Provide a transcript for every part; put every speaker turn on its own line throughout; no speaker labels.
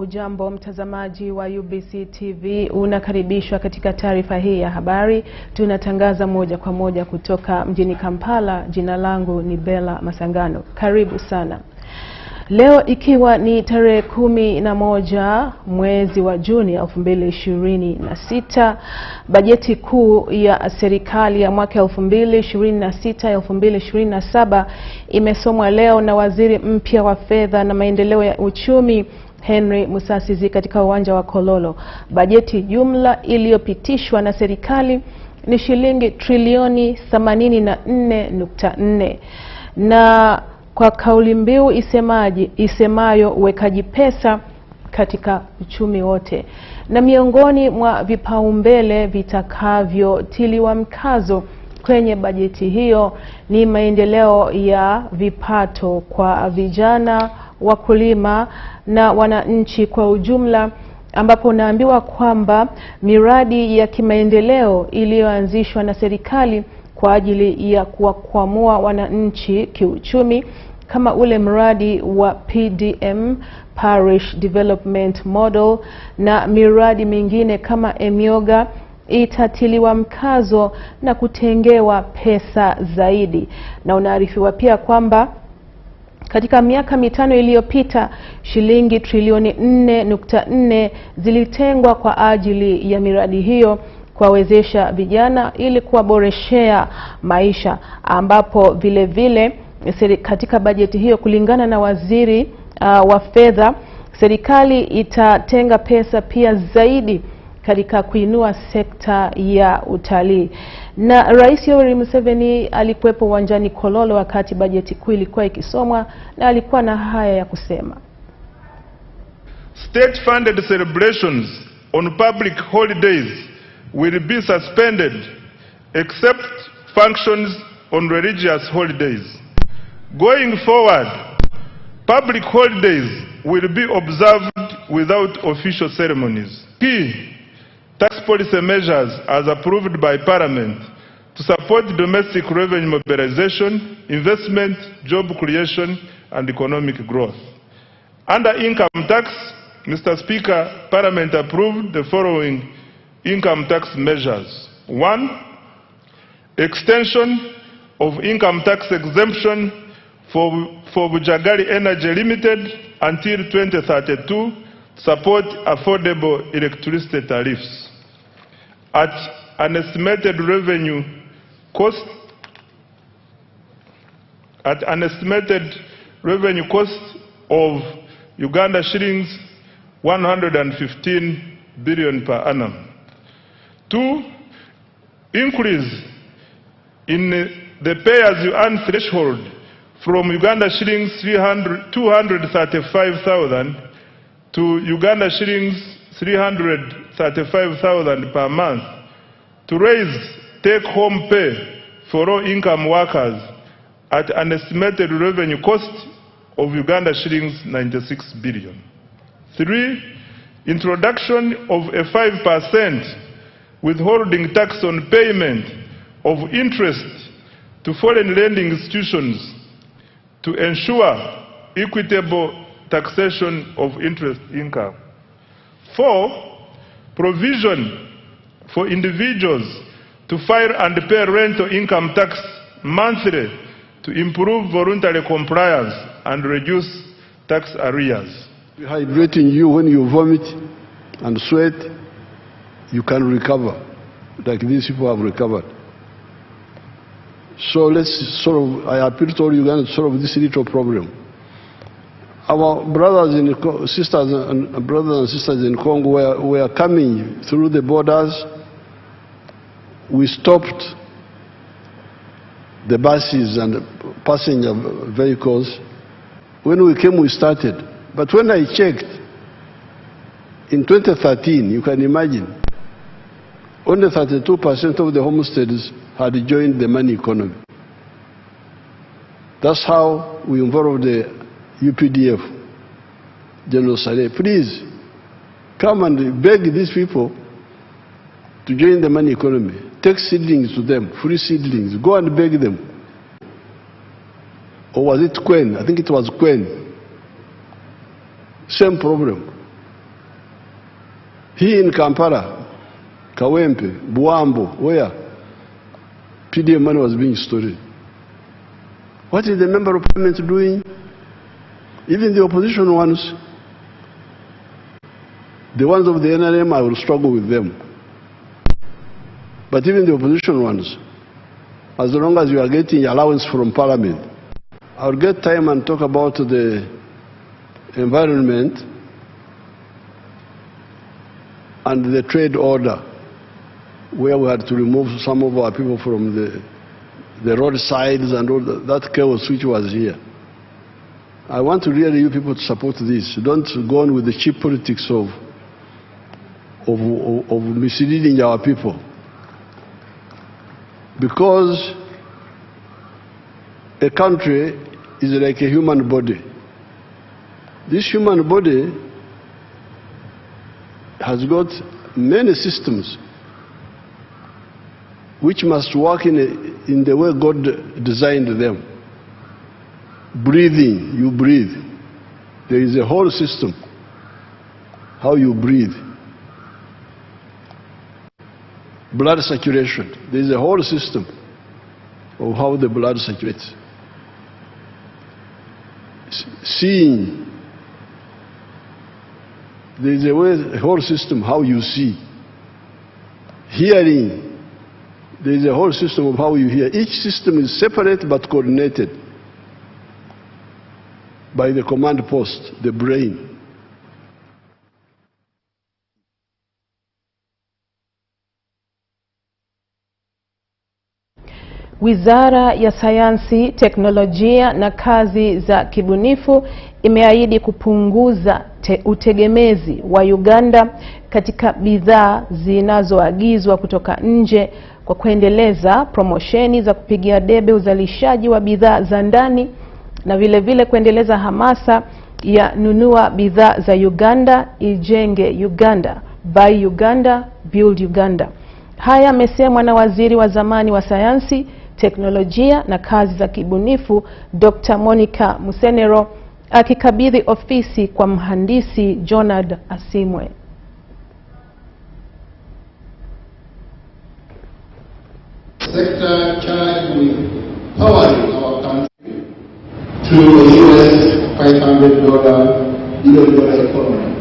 Ujambo mtazamaji wa UBC TV, unakaribishwa katika taarifa hii ya habari. Tunatangaza moja kwa moja kutoka mjini Kampala. Jina langu ni Bella Masangano. Karibu sana. Leo ikiwa ni tarehe 11 mwezi wa Juni 2026, bajeti kuu ya serikali ya mwaka 2026-2027 imesomwa leo na waziri mpya wa fedha na maendeleo ya uchumi Henry Musasizi katika uwanja wa Kololo. Bajeti jumla iliyopitishwa na serikali ni shilingi trilioni 84.4 na kwa kauli mbiu isemayo uwekaji pesa katika uchumi wote. Na miongoni mwa vipaumbele vitakavyotiliwa mkazo kwenye bajeti hiyo ni maendeleo ya vipato kwa vijana, wakulima na wananchi kwa ujumla, ambapo naambiwa kwamba miradi ya kimaendeleo iliyoanzishwa na serikali kwa ajili ya kuwakwamua wananchi kiuchumi, kama ule mradi wa PDM, Parish Development Model, na miradi mingine kama Emyoga, itatiliwa mkazo na kutengewa pesa zaidi. Na unaarifiwa pia kwamba katika miaka mitano iliyopita shilingi trilioni 4.4 zilitengwa kwa ajili ya miradi hiyo kuwawezesha vijana ili kuwaboreshea maisha, ambapo vile vile katika bajeti hiyo, kulingana na waziri wa fedha, serikali itatenga pesa pia zaidi katika kuinua sekta ya utalii. Na Rais Yoweri Museveni alikuwepo uwanjani Kololo wakati bajeti kuu ilikuwa ikisomwa, na alikuwa na haya ya kusema.
State funded celebrations on public holidays will be suspended except functions on religious holidays. Going forward, public holidays will be observed without official ceremonies. Key tax policy measures as approved by Parliament to support domestic revenue mobilization, investment, job creation, and economic growth. Under income tax, Mr. Speaker, Parliament approved the following income tax measures. 1. Extension of income tax exemption for Bujagali Energy Limited until 2032 to support affordable electricity tariffs at an estimated revenue cost of Uganda shillings 115 billion per annum. 2. Increase in the pay-as-you-earn threshold from Uganda shillings 235,000 to Uganda shillings 335,000 per month to raise take-home pay for low-income workers at an estimated revenue cost of Uganda shillings 96 billion. 3. Introduction of a 5% withholding tax on payment of interest to foreign lending institutions to ensure equitable taxation of interest income. 4. Provision for individuals to file and pay rental income tax monthly to improve voluntary compliance and reduce tax arrears.
Hydrating you when you vomit and sweat, you can recover, like these people have recovered. So let's I appeal to all Uganda to solve this little problem. Our brothers and sisters in Congo were coming through the borders. We stopped the buses and passenger vehicles. When we came, we started. But when I checked, in 2013, you can imagine, only 32% of the homesteaders had joined the money economy. That's how we involved the UPDF, General Saleh. Please, come and beg these people to join the money economy. Take seedlings to them, free seedlings. Go and beg them. Or was it Quen? I think it was Quen. Same problem. Here in Kampala, Kawempe, Buambo, where PDM money was being stolen. What is the member of parliament doing? Even the opposition ones, the ones of the NRM, I will struggle with them. But even the opposition ones, as long as you are getting allowance from parliament, I'll get time and talk about the environment and the trade order, where we had to remove some of our people from the roadsides and all that chaos which was here. I want to really you people to support this. Don't go on with the cheap politics of misleading our people. Because a country is like a human body. This human body has got many systems which must work in the way God designed them. Breathing, you breathe. There is a whole system, how you breathe. Blood circulation, there is a whole system of how the blood circulates. Seeing, there is a whole system how you see. Hearing, there is a whole system of how you hear. Each system is separate but coordinated by the command post, the brain.
Wizara ya Sayansi, Teknolojia na Kazi za Kibunifu imeahidi kupunguza utegemezi wa Uganda katika bidhaa zinazoagizwa kutoka nje kwa kuendeleza promosheni za kupigia debe uzalishaji wa bidhaa za ndani na vile vile kuendeleza hamasa ya nunua bidhaa za Uganda, ijenge Uganda, buy Uganda, build Uganda. Haya amesemwa na waziri wa zamani wa Sayansi, Teknolojia na Kazi za Kibunifu Dr. Monica Musenero akikabidhi ofisi kwa mhandisi Jonad Asimwe.
Sector charged with powering our country through a US $500 billion economy.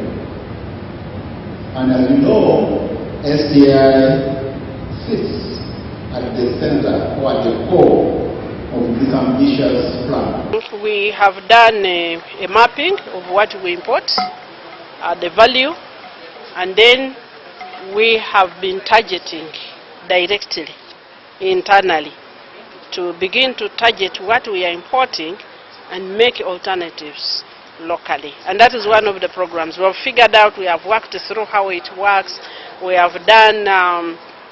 And as you know, SDI sits at the center or at the core of this ambitious plan.
We have done a mapping of what we import, the value, and then we have been targeting directly, internally, to begin to target what we are importing and make alternatives locally. And that is one of the programs. We have figured out, we have worked through how it works, we have done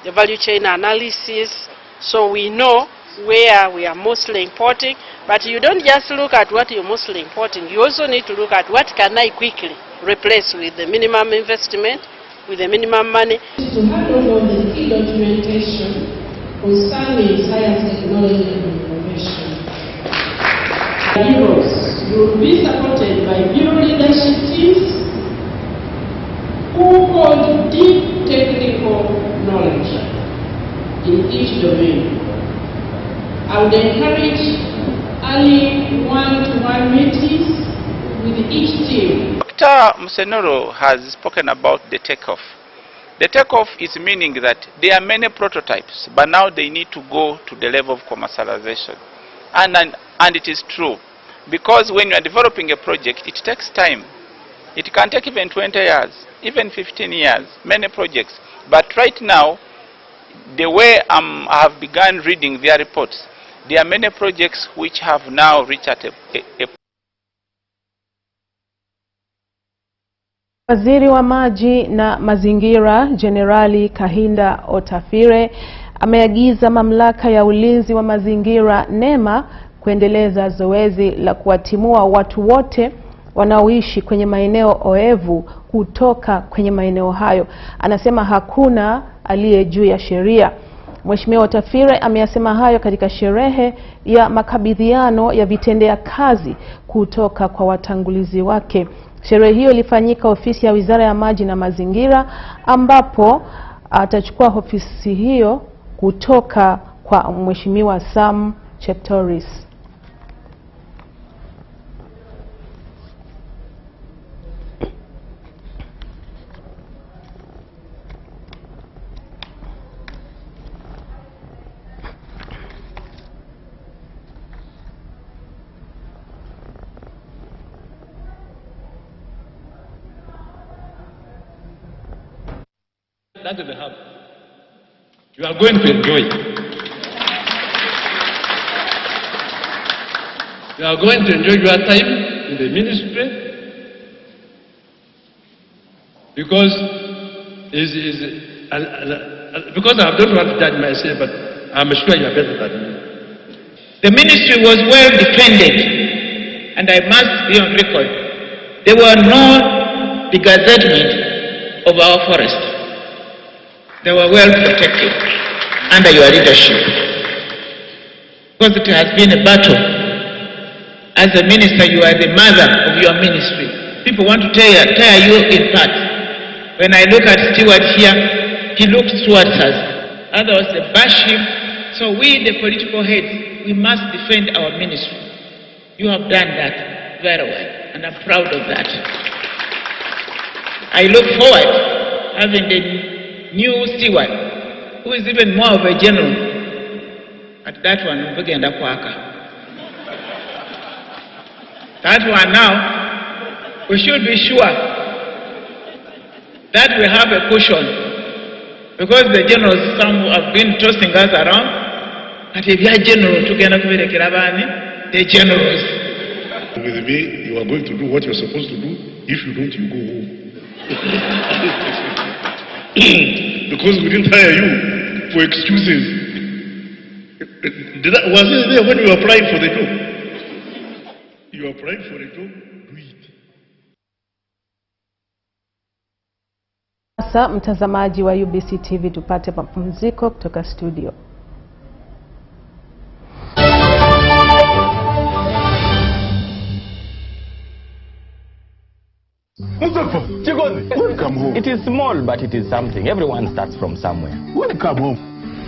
the value chain analysis, so we know where we are mostly importing. But you don't just look at what you're mostly importing, you also need to look at what can I quickly replace with the minimum investment, with the minimum money.
To hand over the key documentation concerning science, technology and innovation. Bureaus will be supported by bureau leadership teams who hold deep technical knowledge in each domain. I would encourage early one-to-one meetings with each team.
Dr. Musenero has spoken about the takeoff. The takeoff is meaning that there are many prototypes, but now they need to go to the level of commercialization. And it is true, because when you are developing a project, it takes time. It can take even 20 years, even 15 years, many projects. But right now, the way I have begun reading their reports, there are many projects which have now reached at a
Waziri wa Maji na Mazingira Jenerali Kahinda Otafire ameagiza mamlaka ya ulinzi wa mazingira NEMA kuendeleza zoezi la kuwatimua watu wote wanaoishi kwenye maeneo oevu kutoka kwenye maeneo hayo. Anasema hakuna aliye juu ya sheria. Mheshimiwa Otafire ameyasema hayo katika sherehe ya makabidhiano ya vitendea kazi kutoka kwa watangulizi wake Sherehe hiyo ilifanyika ofisi ya Wizara ya Maji na Mazingira, ambapo atachukua ofisi hiyo kutoka kwa Mheshimiwa Sam Cheptoris.
That is the hub. You are going to enjoy. You are going to enjoy your time in the ministry because I don't want to judge myself, but I'm sure you are better than me.
The ministry was well defended, and I must be on record. There were no degazettement of our forest. They were well protected under your leadership. Because it has been a battle. As a minister, you are the mother of your ministry. People want to tear you in parts. When I look at Stewart here, he looks towards us. Others, they bash him. So we, the political heads, we must defend our ministry. You have done that very well, and I'm proud of that. I look forward having the new steward, who is even more of a general. At that one, that one now, we should be sure that we have a cushion, because the generals, some have been tossing us around, and if you are general, the generals.
With me, you are going to do what you're supposed to do. If you don't, you go home. Because we didn't hire you for excuses. Was it there when you applied for the job? You applied for a job, do it.
Sasa mtazamaji wa UBC TV, tupate mapumziko kutoka studio.
Welcome home. It is small, but it is something. Everyone starts from somewhere.
Welcome home.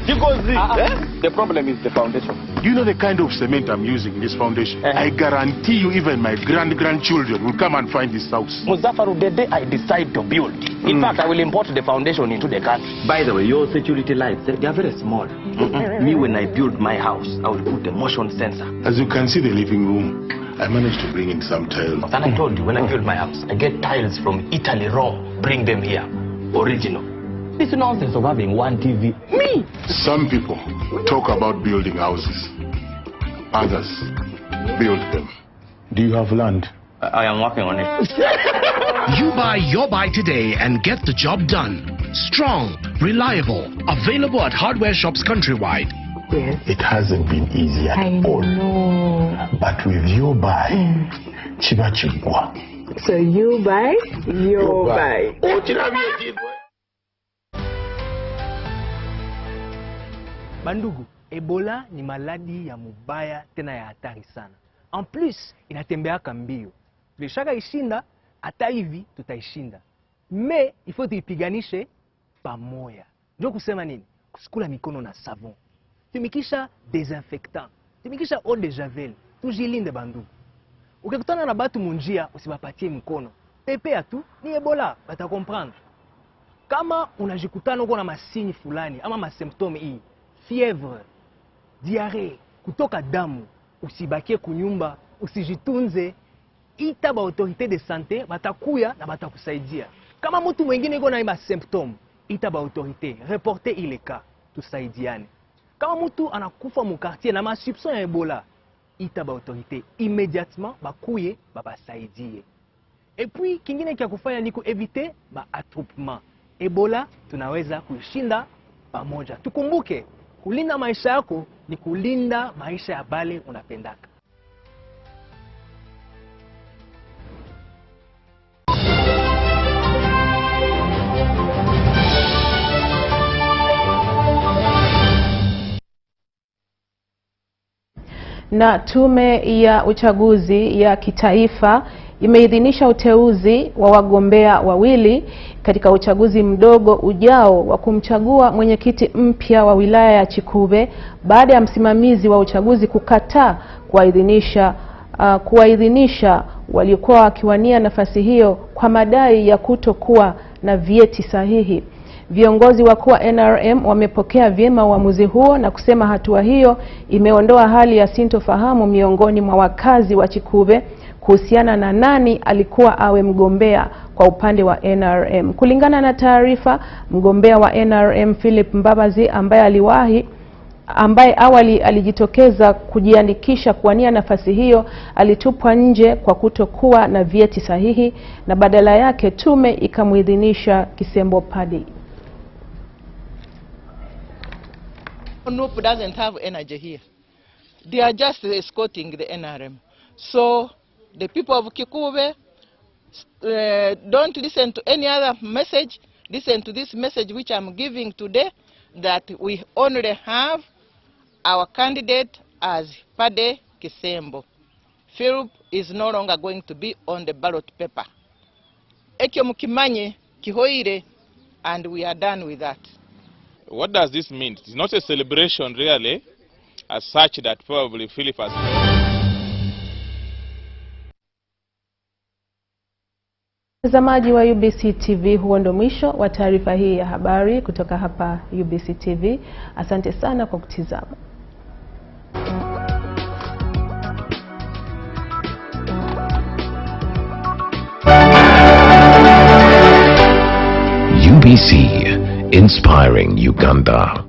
The problem is the foundation.
Do you know the kind of cement I'm using in this foundation? I guarantee you even my grandchildren will come and find this house.
Muzaffaru, the day I decide to build, in fact, I will import the foundation into the country. By the way, your security lights, they are very small. Me, when I build my house, I will put the motion sensor.
As you can see, the living room, I managed to bring in some tiles.
And I told you, when I build my house, I get tiles from Italy raw, bring them here, original. This nonsense of having one TV. Me!
Some people talk about building houses. Others build them. Do you have land?
I am working on it.
You buy your buy today and get the job done. Strong, reliable, available at hardware shops countrywide.
Yes. It hasn't been easy at all.
I know.
But with your buy, chiba chibwa.
So you buy, your buy.
Bandugu, Ebola ni maladi ya mubaya tena ya hatari sana. En plus, inatembeaka mbio. Tulishaka ishinda, hata hivi tutaishinda. Me, ifo tuipiganishe pamoja. Ndio kusema nini? Kusikula mikono na savon. Tumikisha desinfectant. Tumikisha eau de javel. Tujilinde bandugu. Ukikutana na batu munjia, usibapatie mkono. Tepea tu, ni Ebola, bata comprendre. Kama unajikutana uko na masini fulani ama masymptome hii, fièvre, diarrhée, kutoka damu, usibakie kunyumba, usijitunze, ita ba autorité de santé, batakuya na batakusaidia. Kama mtu mwingine iko na ima symptome, ita ba autorité, reporter ile cas, tusaidiane. Kama mtu anakufa mu quartier na masupson ya Ebola, ita ba autorité, immédiatement bakuye babasaidie. Et puis kingine kia kufanya ni kuevite ba attroupement. Ebola tunaweza kuishinda pamoja. Tukumbuke, kulinda maisha yako ni kulinda maisha ya bale unapendaka.
Na tume ya uchaguzi ya kitaifa imeidhinisha uteuzi wa wagombea wawili katika uchaguzi mdogo ujao wa kumchagua mwenyekiti mpya wa wilaya ya Chikube baada ya msimamizi wa uchaguzi kukataa kuwaidhinisha waliokuwa wakiwania nafasi hiyo kwa madai ya kutokuwa na vyeti sahihi. Viongozi wakuu wa NRM wamepokea vyema uamuzi huo na kusema hatua hiyo imeondoa hali ya sintofahamu miongoni mwa wakazi wa Chikube kuhusiana na nani alikuwa awe mgombea kwa upande wa NRM. Kulingana na taarifa, mgombea wa NRM Philip Mbabazi ambaye awali alijitokeza kujiandikisha kuwania nafasi hiyo alitupwa nje kwa kutokuwa na vyeti sahihi na badala yake tume ikamuidhinisha Kisembo Padi.
NUP doesn't have energy here. They are just escorting the NRM. So the people of Kikube don't listen to any other message. Listen to this message which I'm giving today, that we only have our candidate as Pade Kisembo. Philip is no longer going to be on the ballot paper. Ekyo mukimanye kihoire, and we are done with that.
What does this mean? It's not a celebration really, as such that probably Philip has...
Mtazamaji wa UBC TV, huo ndo mwisho wa taarifa hii ya habari kutoka hapa UBC TV. Asante sana kwa kutizama.
UBC, inspiring Uganda.